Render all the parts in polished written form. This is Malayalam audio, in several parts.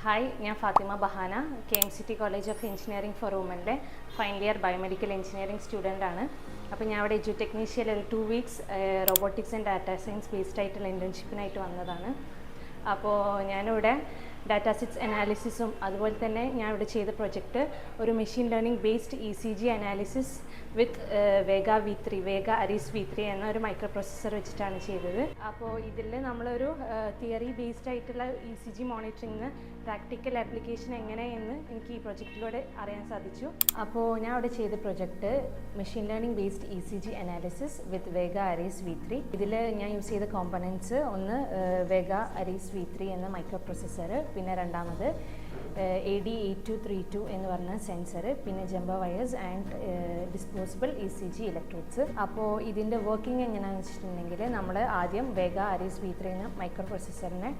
ഹായ്, ഞാൻ Fathima Bahana, KMCT college of engineering for വുമൻ്റെ final year biomedical engineering student ആണ്. അപ്പോൾ ഞാൻ അവിടെ എഡ്യൂ ടെക്നീഷ്യയിൽ ഒരു 2 weeks robotics and data science based ആയിട്ടുള്ള ഇൻറ്റേൺഷിപ്പിനായിട്ട് വന്നതാണ്. അപ്പോൾ ഞാനിവിടെ ഡാറ്റാസിറ്റ്സ് അനാലിസിസും അതുപോലെ തന്നെ ഞാൻ ഇവിടെ ചെയ്ത പ്രൊജക്റ്റ് ഒരു machine learning based ECG analysis വിത്ത് വേഗ V3 വേഗ അരീസ് V3 എന്ന ഒരു മൈക്രോ പ്രോസസ്സർ വെച്ചിട്ടാണ് ചെയ്തത്. അപ്പോൾ ഇതിൽ നമ്മളൊരു തിയറി ബേസ്ഡ് ആയിട്ടുള്ള ECG മോണിറ്ററിംഗ് പ്രാക്ടിക്കൽ ആപ്ലിക്കേഷൻ എങ്ങനെയെന്ന് എനിക്ക് ഈ പ്രൊജക്റ്റിലൂടെ അറിയാൻ സാധിച്ചു. അപ്പോൾ ഞാൻ അവിടെ ചെയ്ത project machine learning based ECG analysis വിത്ത് വേഗ അരീസ് V3. ഇതിൽ ഞാൻ യൂസ് ചെയ്ത കോമ്പണൻസ് ഒന്ന് വേഗ അരീസ് V3 എന്ന മൈക്രോ പ്രോസസ്സർ, പിന്നെ രണ്ടാമത് AD8232 എന്ന് പറഞ്ഞ സെൻസർ, പിന്നെ jumbo wires and disposable ECG electrodes. അപ്പോൾ ഇതിൻ്റെ വർക്കിംഗ് എങ്ങനെയാണെന്ന് വെച്ചിട്ടുണ്ടെങ്കിൽ നമ്മൾ ആദ്യം വേഗ അരീസ് V3 എന്ന മൈക്രോ പ്രോസസ്സറിനെ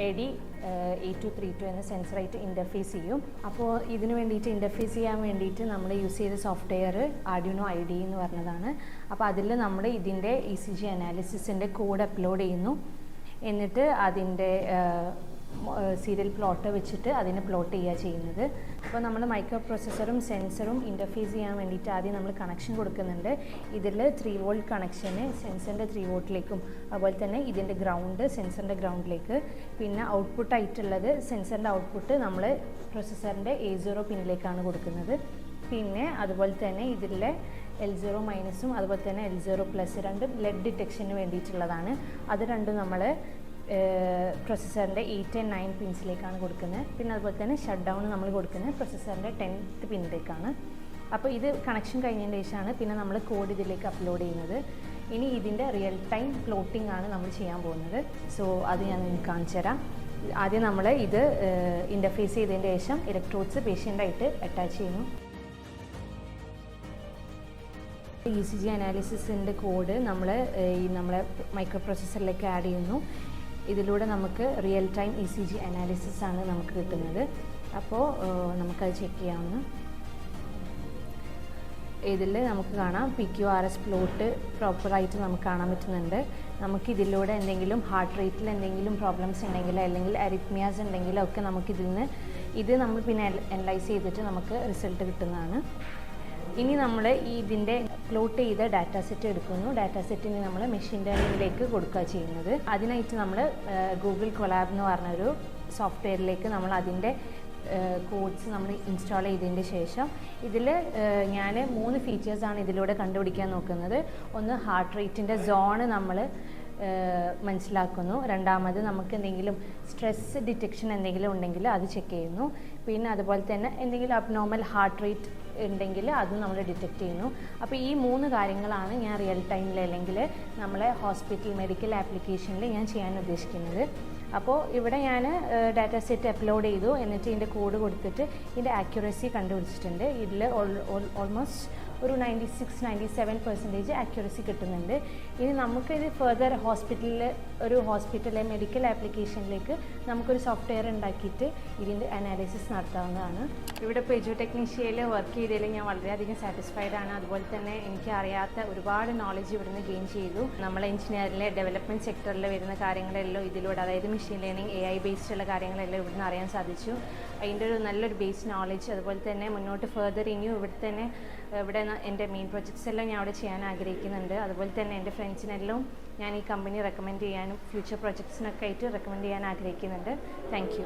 AD8232 എന്ന സെൻസറായിട്ട് ഇൻ്റർഫേസ് ചെയ്യും. അപ്പോൾ ഇതിന് വേണ്ടിയിട്ട് ഇൻ്റർഫേസ് ചെയ്യാൻ വേണ്ടിയിട്ട് നമ്മൾ യൂസ് ചെയ്ത സോഫ്റ്റ്വെയർ ആർഡിനോ IDE എന്ന് പറഞ്ഞതാണ്. അപ്പോൾ അതിൽ നമ്മൾ ഇതിൻ്റെ ECG അനാലിസിസിൻ്റെ കോഡ് അപ്ലോഡ് ചെയ്യുന്നു. എന്നിട്ട് അതിൻ്റെ സീരിയൽ പ്ലോട്ട് വെച്ചിട്ട് അതിനെ പ്ലോട്ട് ചെയ്യുക ചെയ്യുന്നത്. അപ്പോൾ നമ്മൾ മൈക്രോ പ്രോസസ്സറും സെൻസറും ഇൻ്റർഫേസ് ചെയ്യാൻ വേണ്ടിയിട്ട് ആദ്യം നമ്മൾ കണക്ഷൻ കൊടുക്കുന്നുണ്ട്. ഇതിൽ 3 വോൾട്ട് കണക്ഷന് സെൻസറിൻ്റെ 3 വോൾട്ടിലേക്കും അതുപോലെ തന്നെ ഇതിൻ്റെ ഗ്രൗണ്ട് സെൻസറിൻ്റെ ഗ്രൗണ്ടിലേക്ക്, പിന്നെ ഔട്ട്പുട്ടായിട്ടുള്ളത് സെൻസറിൻ്റെ ഔട്ട്പുട്ട് നമ്മൾ പ്രോസസ്സറിൻ്റെ A0 പിന്നിലേക്കാണ് കൊടുക്കുന്നത്. പിന്നെ അതുപോലെ തന്നെ ഇതിലെ L0 മൈനസും അതുപോലെ തന്നെ L0+, രണ്ടും ലെഡ് ഡിറ്റക്ഷന് വേണ്ടിയിട്ടുള്ളതാണ്. അത് രണ്ടും നമ്മൾ പ്രോസസ്സറിൻ്റെ 8 and 9 പിൻസിലേക്കാണ് കൊടുക്കുന്നത്. പിന്നെ അതുപോലെ തന്നെ ഷട്ട് ഡൗൺ നമ്മൾ കൊടുക്കുന്നത് പ്രോസസ്സറിൻ്റെ 10th പിന്നിലേക്കാണ്. അപ്പോൾ ഇത് കണക്ഷൻ കഴിഞ്ഞതിന് ശേഷമാണ് പിന്നെ നമ്മൾ കോഡ് ഇതിലേക്ക് അപ്ലോഡ് ചെയ്യുന്നത്. ഇനി ഇതിൻ്റെ റിയൽ ടൈം പ്ലോട്ടിംഗ് ആണ് നമ്മൾ ചെയ്യാൻ പോകുന്നത്. സോ അത് ഞാൻ നിങ്ങൾക്ക് കാണിച്ചു തരാം. ആദ്യം നമ്മൾ ഇത് ഇൻ്റർഫേസ് ചെയ്തതിന് ശേഷം ഇലക്ട്രോഡ്സ് പേഷ്യൻ്റായിട്ട് അറ്റാച്ച് ചെയ്യുന്നു. ECG അനാലിസിസിൻ്റെ കോഡ് നമ്മളെ മൈക്രോ പ്രോസസ്സറിലേക്ക് ആഡ് ചെയ്യുന്നു. ഇതിലൂടെ നമുക്ക് റിയൽ ടൈം ECG അനാലിസിസ് ആണ് നമുക്ക് കിട്ടുന്നത്. അപ്പോൾ നമുക്കത് ചെക്ക് ചെയ്യാവുന്ന ഇതിൽ നമുക്ക് കാണാം PQRS പ്ലോട്ട് പ്രോപ്പറായിട്ട് നമുക്ക് കാണാൻ പറ്റുന്നുണ്ട്. നമുക്ക് ഇതിലൂടെ എന്തെങ്കിലും ഹാർട്ട് റേറ്റിൽ എന്തെങ്കിലും പ്രോബ്ലംസ് ഉണ്ടെങ്കിൽ അല്ലെങ്കിൽ അരിത്മിയാസ് ഉണ്ടെങ്കിലോ ഒക്കെ ഇത് നമ്മൾ പിന്നെ അനലൈസ് ചെയ്തിട്ട് നമുക്ക് റിസൾട്ട് കിട്ടുന്നതാണ്. ഇനി നമ്മൾ ഇതിൻ്റെ പ്ലോട്ട് ചെയ്ത ഡാറ്റാ സെറ്റ് എടുക്കുന്നു. ഡാറ്റാ സെറ്റിന് നമ്മൾ മെഷീൻ ലേണിങ്ങിലേക്ക് കൊടുക്കുക ചെയ്യുന്നത്. അതിനായിട്ട് നമ്മൾ ഗൂഗിൾ കൊളാബ് എന്ന് പറഞ്ഞൊരു സോഫ്റ്റ്വെയറിലേക്ക് നമ്മൾ അതിൻ്റെ കോഡ്സ് നമ്മൾ ഇൻസ്റ്റാൾ ചെയ്തതിൻ്റെ ശേഷം ഇതിൽ ഞാൻ 3 ഫീച്ചേഴ്സാണ് ഇതിലൂടെ കണ്ടുപിടിക്കാൻ നോക്കുന്നത്. ഒന്ന് ഹാർട്ട് റേറ്റിൻ്റെ സോണ് നമ്മൾ മനസ്സിലാക്കുന്നു. രണ്ടാമത് നമുക്ക് എന്തെങ്കിലും സ്ട്രെസ് ഡിറ്റക്ഷൻ എന്തെങ്കിലും ഉണ്ടെങ്കിൽ അത് ചെക്ക് ചെയ്യുന്നു. പിന്നെ അതുപോലെ തന്നെ എന്തെങ്കിലും അബ്നോർമൽ ഹാർട്ട് റേറ്റ് ഉണ്ടെങ്കിൽ അതും നമ്മൾ ഡിറ്റക്റ്റ് ചെയ്യുന്നു. അപ്പോൾ ഈ 3 കാര്യങ്ങളാണ് ഞാൻ റിയൽ ടൈമിൽ അല്ലെങ്കിൽ നമ്മളെ ഹോസ്പിറ്റൽ മെഡിക്കൽ ആപ്ലിക്കേഷനിൽ ഞാൻ ചെയ്യാൻ ഉദ്ദേശിക്കുന്നത്. അപ്പോൾ ഇവിടെ ഞാൻ ഡാറ്റാ സെറ്റ് അപ്ലോഡ് ചെയ്തു. എന്നിട്ട് ഇതിൻ്റെ കോഡ് കൊടുത്തിട്ട് ഇതിൻ്റെ ആക്യുറസി കണ്ടുപിടിച്ചിട്ടുണ്ട്. ഇതിൽ ഓൾമോസ്റ്റ് ഒരു 96-97% ആക്യുറസി കിട്ടുന്നുണ്ട്. ഇനി നമുക്കിത് ഫർദർ ഹോസ്പിറ്റലിലെ മെഡിക്കൽ ആപ്ലിക്കേഷനിലേക്ക് നമുക്കൊരു സോഫ്റ്റ്വെയർ ഉണ്ടാക്കിയിട്ട് ഇതിൻ്റെ അനാലിസിസ് നടത്താവുന്നതാണ്. ഇവിടെ ഇപ്പോൾ എഡ്യൂ ടെക്നീഷ്യയിൽ വർക്ക് ചെയ്തതിൽ ഞാൻ വളരെയധികം സാറ്റിസ്ഫൈഡ് ആണ്. അതുപോലെ തന്നെ എനിക്ക് അറിയാത്ത ഒരുപാട് നോളജ് ഇവിടുന്ന് ഗെയിൻ ചെയ്തു. നമ്മളെ എഞ്ചിനീയറിലെ ഡെവലപ്മെൻറ്റ് സെക്ടറിൽ വരുന്ന കാര്യങ്ങളെല്ലാം ഇതിലൂടെ, അതായത് മെഷീൻ ലേണിംഗ് AI ബേസ്ഡ് ഉള്ള കാര്യങ്ങളെല്ലാം ഇവിടുന്ന് അറിയാൻ സാധിച്ചു. അതിൻ്റെ ഒരു നല്ലൊരു ബേസ് നോളജ്, അതുപോലെ തന്നെ മുന്നോട്ട് ഫർദർ ഇനിയും ഇവിടെ എൻ്റെ മെയിൻ പ്രൊജക്ട്സ് എല്ലാം ഞാൻ അവിടെ ചെയ്യാൻ ആഗ്രഹിക്കുന്നുണ്ട്. അതുപോലെ തന്നെ എൻ്റെ ഫ്രണ്ട്സിനെല്ലാം ഞാൻ ഈ കമ്പനി റെക്കമെൻഡ് ചെയ്യാനും ഫ്യൂച്ചർ പ്രൊജക്ട്സിനൊക്കെ ആയിട്ട് റെക്കമെൻഡ് ചെയ്യാൻ ആഗ്രഹിക്കുന്നുണ്ട്. Thank you.